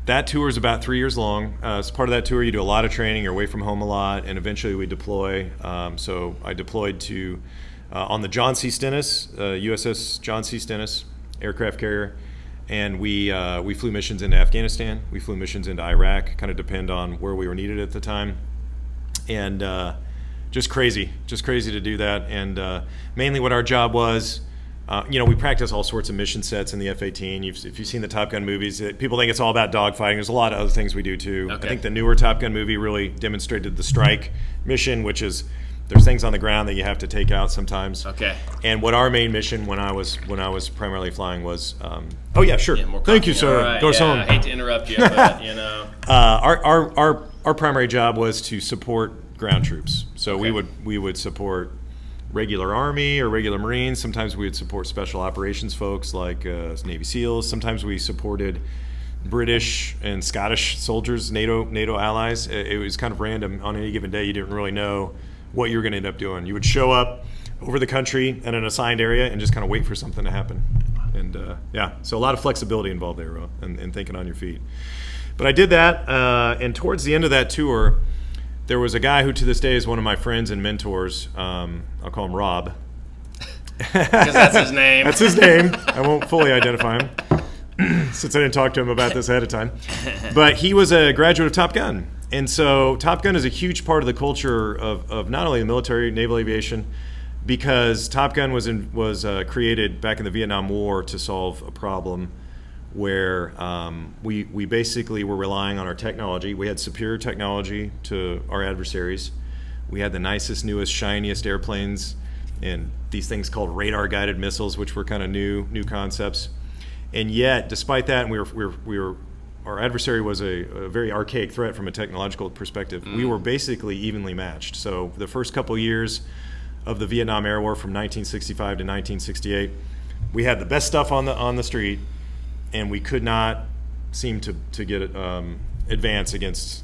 that tour is about 3 years long. As part of that tour, you do a lot of training. You're away from home a lot, and eventually we deploy. So I deployed to on the John C. Stennis, USS John C. Stennis aircraft carrier. And we flew missions into Afghanistan. We flew missions into Iraq, kind of depend on where we were needed at the time. And just crazy to do that. And mainly what our job was, we practice all sorts of mission sets in the F-18. If you've seen the Top Gun movies, people think it's all about dogfighting. There's a lot of other things we do too. Okay. I think the newer Top Gun movie really demonstrated the strike mission, which is there's things on the ground that you have to take out sometimes. Okay. And what our main mission when I was primarily flying was, oh yeah, sure. Yeah, thank you, sir. Right. Go home. I hate to interrupt you, but our primary job was to support ground troops. So okay. we would support regular Army or regular Marines. Sometimes we would support special operations folks like Navy SEALs. Sometimes we supported British and Scottish soldiers, NATO allies. It was kind of random. On any given day, you didn't really know what you were going to end up doing. You would show up over the country in an assigned area and just kind of wait for something to happen. And so a lot of flexibility involved there, and thinking on your feet. But I did that, and towards the end of that tour, there was a guy who to this day is one of my friends and mentors. I'll call him Rob. Because that's his name. That's his name. I won't fully identify him since I didn't talk to him about this ahead of time. But he was a graduate of Top Gun. And so Top Gun is a huge part of the culture of not only the military, naval aviation, because Top Gun was created back in the Vietnam War to solve a problem where we basically were relying on our technology. We had superior technology to our adversaries. We had the nicest, newest, shiniest airplanes and these things called radar-guided missiles, which were kind of new concepts. And yet, despite that, our adversary was a very archaic threat from a technological perspective. We were basically evenly matched. So the first couple years of the Vietnam Air War from 1965 to 1968, we had the best stuff on the street, and we could not seem to get advance against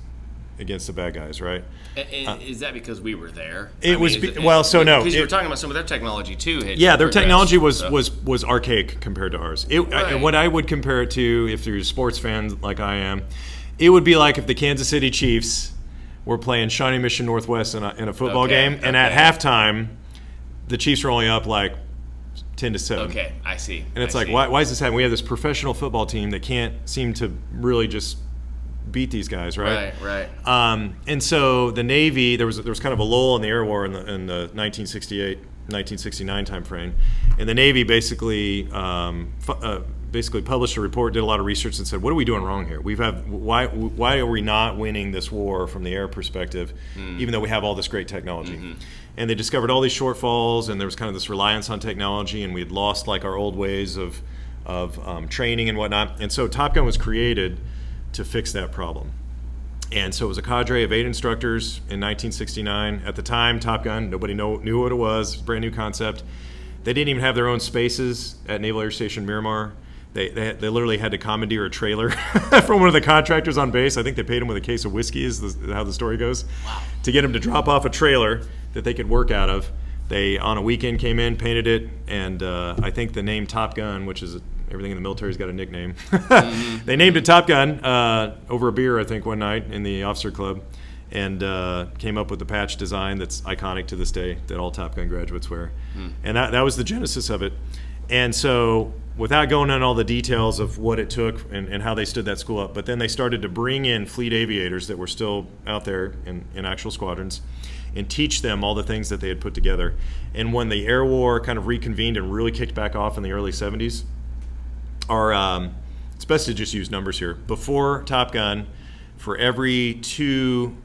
the bad guys, right? Is that because we were there? No. Because you were talking about some of their technology too. Their technology was archaic compared to ours. Right. What I would compare it to, if you're a sports fan like I am, it would be like if the Kansas City Chiefs were playing Shawnee Mission Northwest in a football game, and at halftime, the Chiefs were only up like 10-7. Okay, I see. And it's why is this happening? We have this professional football team that can't seem to really just beat these guys, right? Right. And so the Navy, there was kind of a lull in the air war in the 1968, 1969 time frame, and the Navy basically published a report, did a lot of research, and said, what are we doing wrong here? Why are we not winning this war from the air perspective, even though we have all this great technology? Mm-hmm. And they discovered all these shortfalls, and there was kind of this reliance on technology, and we had lost like our old ways of training and whatnot. And so Top Gun was created to fix that problem. And so it was a cadre of 8 instructors in 1969. At the time, Top Gun, nobody knew what it was. It was a brand new concept. They didn't even have their own spaces at Naval Air Station Miramar. They literally had to commandeer a trailer from one of the contractors on base. I think they paid him with a case of whiskey, is how the story goes. Wow. To get him to drop off a trailer that they could work out of. They, on a weekend, came in, painted it, and I think the name Top Gun, which is everything in the military's got a nickname. They named it Top Gun over a beer, I think, one night in the officer club, and came up with the patch design that's iconic to this day that all Top Gun graduates wear. And that was the genesis of it. And so, without going into all the details of what it took and how they stood that school up, but then they started to bring in fleet aviators that were still out there in actual squadrons and teach them all the things that they had put together. And when the air war kind of reconvened and really kicked back off in the early 70s, it's best to just use numbers here. Before Top Gun, for every 2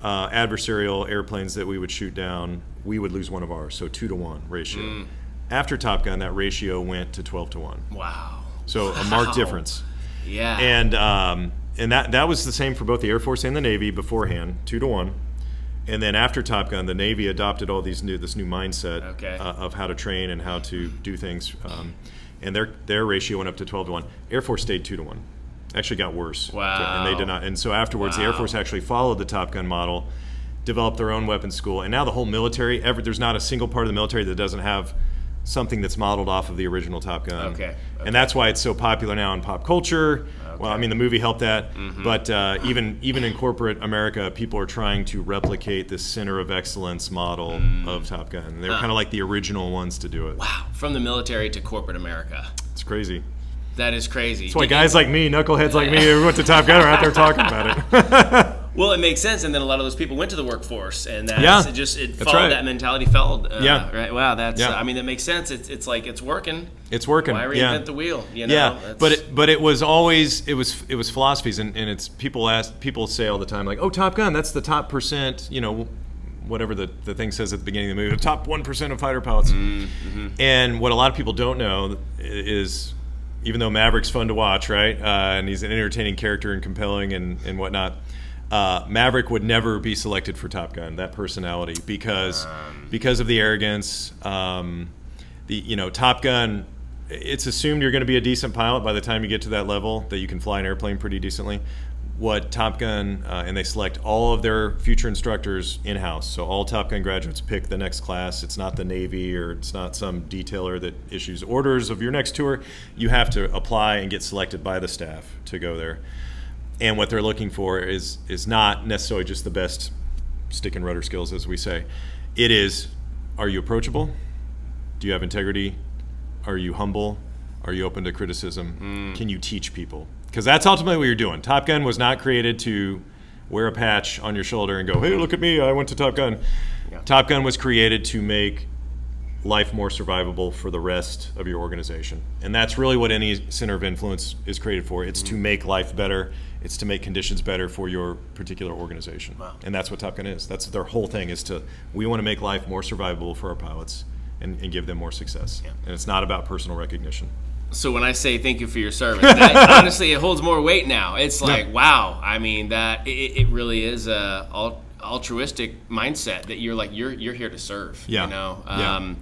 adversarial airplanes that we would shoot down, we would lose one of ours, so 2-to-1 ratio. After Top Gun, that ratio went to 12-to-1. Wow. So a marked difference. Yeah. And that was the same for both the Air Force and the Navy beforehand, 2-to-1. And then after Top Gun, the Navy adopted all this new mindset of how to train and how to do things. And their ratio went up to 12-to-1. Air Force stayed 2-to-1. Actually got worse. Wow. And they did not. And so afterwards, the Air Force actually followed the Top Gun model, developed their own weapons school, and now the whole military, there's not a single part of the military that doesn't have something that's modeled off of the original Top Gun. Okay. And that's why it's so popular now in pop culture. Okay. Well, I mean, the movie helped that, but even in corporate America, people are trying to replicate this center of excellence model of Top Gun. They're kind of like the original ones to do it. Wow, from the military to corporate America. It's crazy. That is crazy. That's why guys like me, knuckleheads like me, who went to Top Gun are out there talking about it. Well, it makes sense, and then a lot of those people went to the workforce, and it followed that mentality. Right? Wow, that's I mean, that makes sense. It's like it's working. It's working. Why reinvent the wheel? You know? Yeah, but it was always it was philosophies, and it's people say all the time like, oh, Top Gun, that's the top percent, you know, whatever the thing says at the beginning of the movie, the top 1% of fighter pilots. And what a lot of people don't know is, even though Maverick's fun to watch, right, and he's an entertaining character and compelling and whatnot, Maverick would never be selected for Top Gun, that personality, because of the arrogance. Top Gun, it's assumed you're going to be a decent pilot by the time you get to that level, that you can fly an airplane pretty decently. What Top Gun, and they select all of their future instructors in-house. So all Top Gun graduates pick the next class. It's not the Navy, or it's not some detailer that issues orders of your next tour. You have to apply and get selected by the staff to go there. And what they're looking for is not necessarily just the best stick and rudder skills, as we say. It is, are you approachable? Do you have integrity? Are you humble? Are you open to criticism? Can you teach people? Because that's ultimately what you're doing. Top Gun was not created to wear a patch on your shoulder and go, hey, look at me, I went to Top Gun. Yeah. Top Gun was created to make life more survivable for the rest of your organization. And that's really what any center of influence is created for. It's to make life better. It's to make conditions better for your particular organization. Wow. And that's what Top Gun is. That's their whole thing, is we want to make life more survivable for our pilots and give them more success. Yeah. And it's not about personal recognition. So when I say thank you for your service, that, honestly, it holds more weight now. It's like, wow. I mean, that it really is a altruistic mindset that you're like, you're here to serve. Yeah. You know.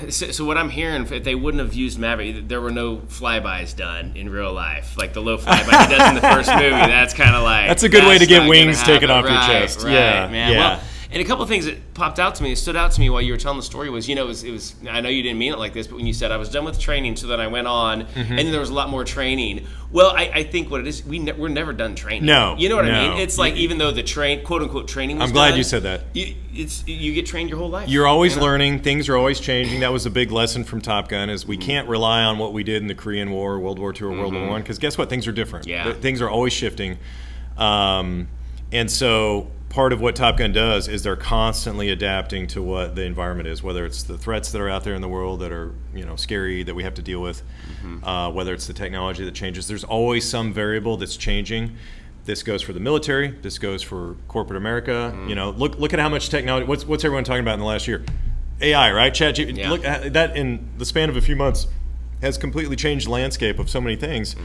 So what I'm hearing, if they wouldn't have used Maverick, there were no flybys done in real life, like the low flyby he does in the first movie. That's kind of like, that's a good way to get wings taken off your chest. Right, yeah, man. Yeah. Well, and a couple of things that popped out to me, stood out to me while you were telling the story was, it was. I know you didn't mean it like this, but when you said I was done with training, so then I went on, and then there was a lot more training. Well, I think what it is, we're never done training. No, you know what I mean. It's like, even though the quote unquote training was I'm glad done, you said that. You get trained your whole life. You're always learning. Things are always changing. That was a big lesson from Top Gun, is we can't rely on what we did in the Korean War, World War II, or World War I, because guess what? Things are different. Yeah. Things are always shifting, and so part of what Top Gun does is they're constantly adapting to what the environment is, whether it's the threats that are out there in the world that are, scary, that we have to deal with, whether it's the technology that changes. There's always some variable that's changing. This goes for the military. This goes for corporate America. Look at how much technology. What's everyone talking about in the last year? AI, right? ChatGPT. Yeah. Look at that, in the span of a few months, has completely changed the landscape of so many things.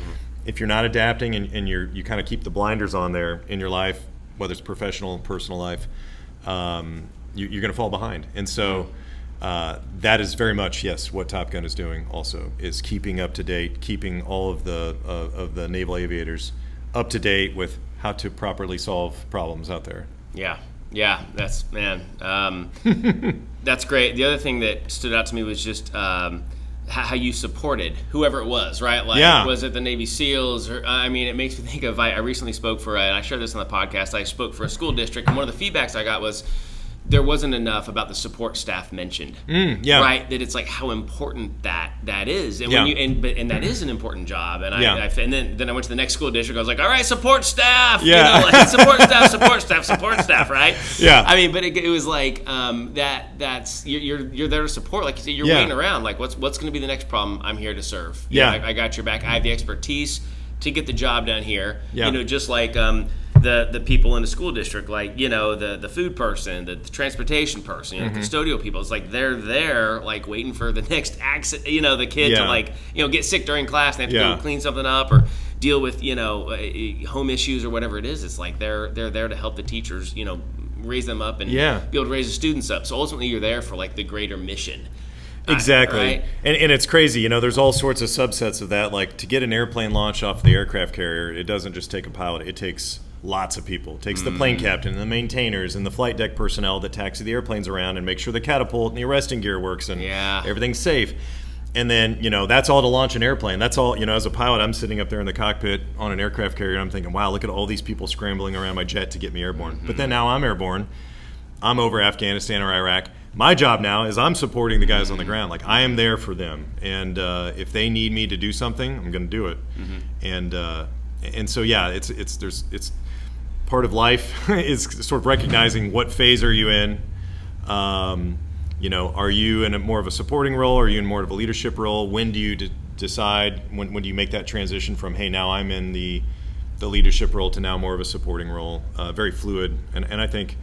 If you're not adapting and you kind of keep the blinders on there in your life, whether it's professional, personal life, you're going to fall behind. And so that is very much, yes, what Top Gun is doing also, is keeping up to date, keeping all of the naval aviators up to date with how to properly solve problems out there. Yeah, that's, man, that's great. The other thing that stood out to me was just how you supported whoever it was, right? Like, was it the Navy SEALs? Or, I mean, it makes me think of, I recently spoke for, and I shared this on the podcast, I spoke for a school district, and one of the feedbacks I got was, there wasn't enough about the support staff mentioned, right? That it's like how important that is, and when and that is an important job. And and then I went to the next school district. I was like, all right, support staff, support staff, right? Yeah. I mean, but it was like that's you're there to support, like you said, you're waiting around, like what's going to be the next problem? I'm here to serve. I got your back. I have the expertise to get the job done here. Just like the people in the school district, like the food person, the transportation person, the custodial people. It's like they're there, like waiting for the next accident. The kid to like get sick during class. And they have to go clean something up or deal with home issues or whatever it is. It's like they're there to help the teachers raise them up and be able to raise the students up. So ultimately, you're there for like the greater mission. Exactly. Right? And it's crazy. There's all sorts of subsets of that. Like, to get an airplane launched off the aircraft carrier, it doesn't just take a pilot. It takes lots of people. It takes the plane captain and the maintainers and the flight deck personnel that taxi the airplanes around and make sure the catapult and the arresting gear works and everything's safe. And then, that's all to launch an airplane. That's all, as a pilot, I'm sitting up there in the cockpit on an aircraft carrier, and I'm thinking, wow, look at all these people scrambling around my jet to get me airborne. But then now I'm airborne. I'm over Afghanistan or Iraq. My job now is I'm supporting the guys on the ground. Like, I am there for them. And if they need me to do something, I'm going to do it. And so, yeah, it's part of life is sort of recognizing what phase are you in. Are you in more of a supporting role? Are you in more of a leadership role? When do you decide? When do you make that transition from, hey, now I'm in the leadership role to now more of a supporting role? Very fluid, and I think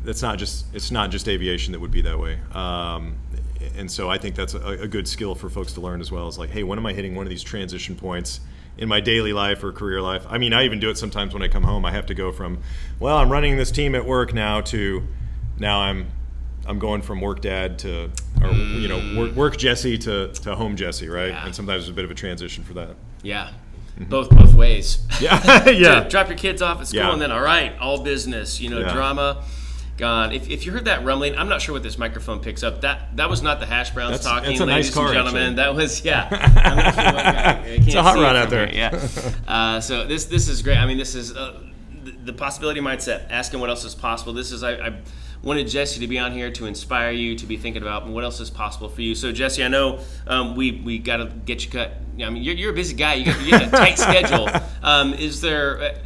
it's not just aviation that would be that way. And so I think that's a good skill for folks to learn as well. Is like, hey, when am I hitting one of these transition points in my daily life or career life? I mean, I even do it sometimes when I come home. I have to go from, well, I'm running this team at work now to now I'm going from work dad to, or work Jesse to home Jesse, right? Yeah. And sometimes there's a bit of a transition for that. Yeah, both ways. Yeah, yeah. Drop your kids off at school and then, all right, all business, drama, gone. If you heard that rumbling, I'm not sure what this microphone picks up. That was not the Hash Browns talking, that's a ladies nice car, and gentlemen. Actually. That was, I'm not sure what guy. It's a hot rod out there. Yeah. So this is great. I mean, this is the possibility mindset, asking what else is possible. This is, I wanted Jesse to be on here to inspire you to be thinking about what else is possible for you. So Jesse, I know we got to get you cut. I mean, you're a busy guy. You got a tight schedule. Is there,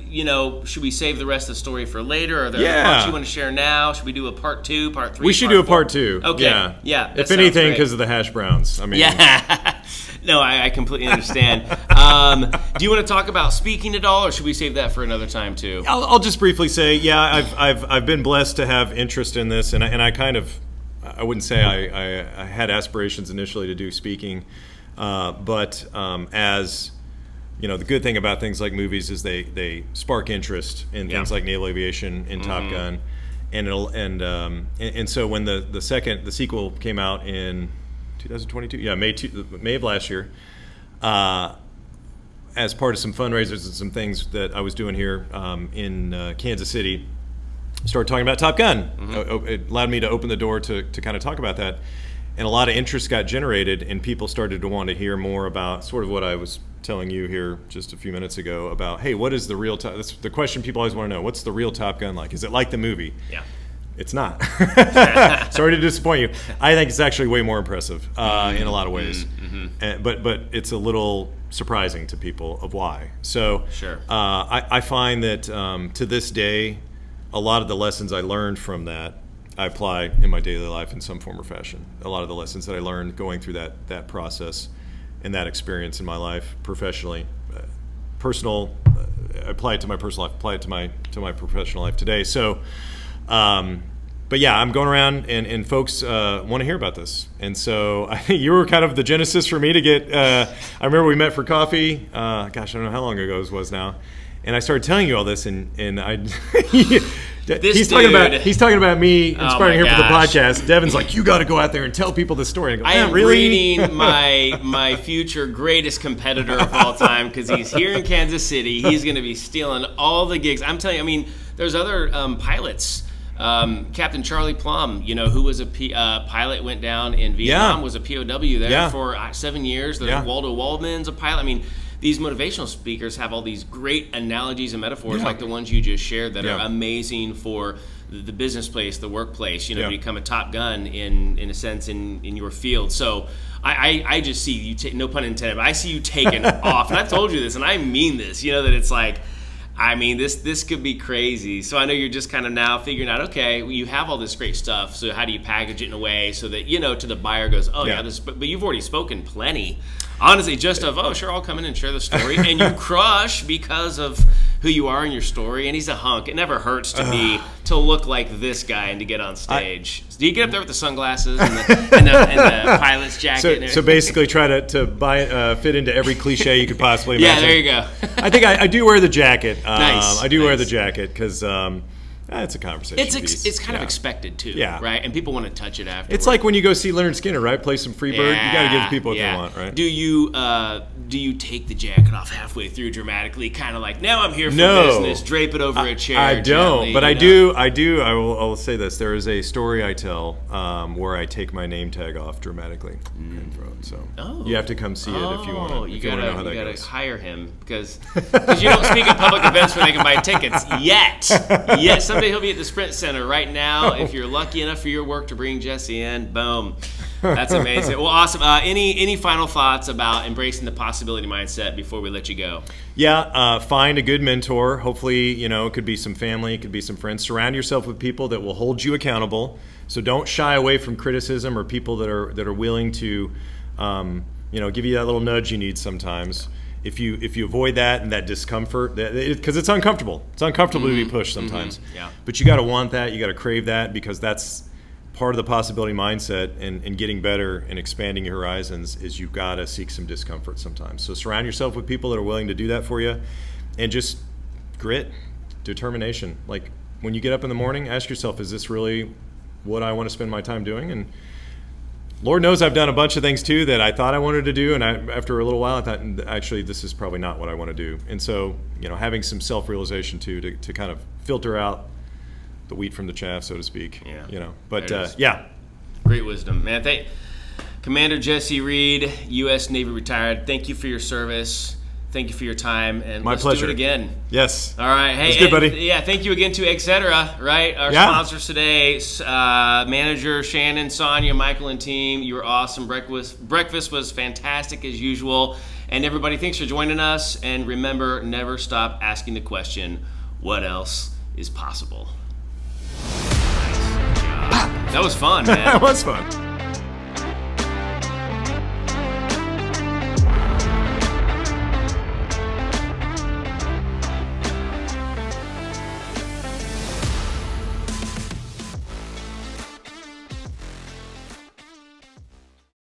should we save the rest of the story for later? Are there parts you want to share now? Should we do a part 2, part 3? We should do a part 2. Okay. Yeah. If anything, because of the Hash Browns. I mean. Yeah. No, I completely understand. Do you want to talk about speaking at all, or should we save that for another time too? I'll just briefly say, I've been blessed to have interest in this, and I kind of, I wouldn't say I had aspirations initially to do speaking, but as the good thing about things like movies is they spark interest in things like naval aviation and Top Gun, and so when the sequel came out in 2022, May of last year, as part of some fundraisers and some things that I was doing here in Kansas City, started talking about Top Gun. It allowed me to open the door to kind of talk about that, and a lot of interest got generated, and people started to want to hear more about sort of what I was telling you here just a few minutes ago about, hey, what is the real that's the question people always want to know. What's the real Top Gun like? Is it like the movie? Yeah. It's not. Sorry to disappoint you. I think it's actually way more impressive in a lot of ways. But it's a little surprising to people of why. So I find that to this day, a lot of the lessons I learned from that, I apply in my daily life in some form or fashion. A lot of the lessons that I learned going through that process and that experience in my life professionally, personal, I apply it to my personal life, apply it to my professional life today. So. But yeah, I'm going around and folks want to hear about this. And so I think you were kind of the genesis for me to get, I remember we met for coffee, gosh, I don't know how long ago it was now. And I started telling you all this, and I, he's talking about me inspiring him for the podcast. Devin's like, you got to go out there and tell people the story. And I am reading my future greatest competitor of all time, because he's here in Kansas City. He's going to be stealing all the gigs. I'm telling you, I mean, there's other pilots. Captain Charlie Plum, who was a pilot, went down in Vietnam, was a POW there for 7 years. Waldo Waldman's a pilot. I mean, these motivational speakers have all these great analogies and metaphors like the ones you just shared that are amazing for the business place, the workplace, to become a Top Gun in a sense in your field. So I just see you, no pun intended, but I see you taking off. And I've told you this, and I mean this, that it's like, I mean, this could be crazy. So I know you're just kind of now figuring out, okay, well, you have all this great stuff, so how do you package it in a way so that, to the buyer goes, oh, this, but you've already spoken plenty. Honestly, just of, oh, sure, I'll come in and share the story. And you crush because of who you are in your story. And he's a hunk. It never hurts to look like this guy and to get on stage. Do you get up there with the sunglasses and the pilot's jacket? So basically try to fit into every cliche you could possibly imagine. Yeah, there you go. I think I do wear the jacket. Nice. I do wear the jacket because It's a conversation piece. It's kind of expected too, right? And people want to touch it after. It's like when you go see Leonard Skinner, right? Play some Freebird. You got to give the people what they want, right? Do you take the jacket off halfway through dramatically, kind of like, now I'm here for business, drape it over a chair? I don't, gently, but I do. I will say this. There is a story I tell where I take my name tag off dramatically and throw it. So you have to come see it if you want to. You gotta hire him because you don't speak at public events where they can buy tickets yet. Someday he'll be at the Sprint Center. Right now, if you're lucky enough for your work to bring Jesse in, boom. That's amazing. Well, awesome. Any final thoughts about embracing the possibility mindset before we let you go? Yeah, find a good mentor. Hopefully, it could be some family, it could be some friends. Surround yourself with people that will hold you accountable. So don't shy away from criticism or people that are willing to, give you that little nudge you need sometimes. If you avoid that and that discomfort, because it's uncomfortable. It's uncomfortable to be pushed sometimes. Yeah. But you got to want that. You got to crave that, because that's part of the possibility mindset and getting better and expanding your horizons is you've got to seek some discomfort sometimes. So surround yourself with people that are willing to do that for you, and just grit, determination. Like when you get up in the morning, ask yourself, is this really what I want to spend my time doing? And Lord knows I've done a bunch of things too that I thought I wanted to do, and after a little while I thought, actually, this is probably not what I want to do. And so, having some self-realization too to kind of filter out the wheat from the chaff, so to speak. But great wisdom, man. Commander Jesse Reed, U.S. Navy retired. Thank you for your service. Thank you for your time, and my pleasure. Do it again. Yes. All right. Hey, it's good, buddy. Yeah. Thank you again to Etc. Right, our sponsors today. Manager Shannon, Sonia, Michael, and team. You were awesome. Breakfast was fantastic as usual. And everybody, thanks for joining us. And remember, never stop asking the question, what else is possible? That was fun, man. That was fun.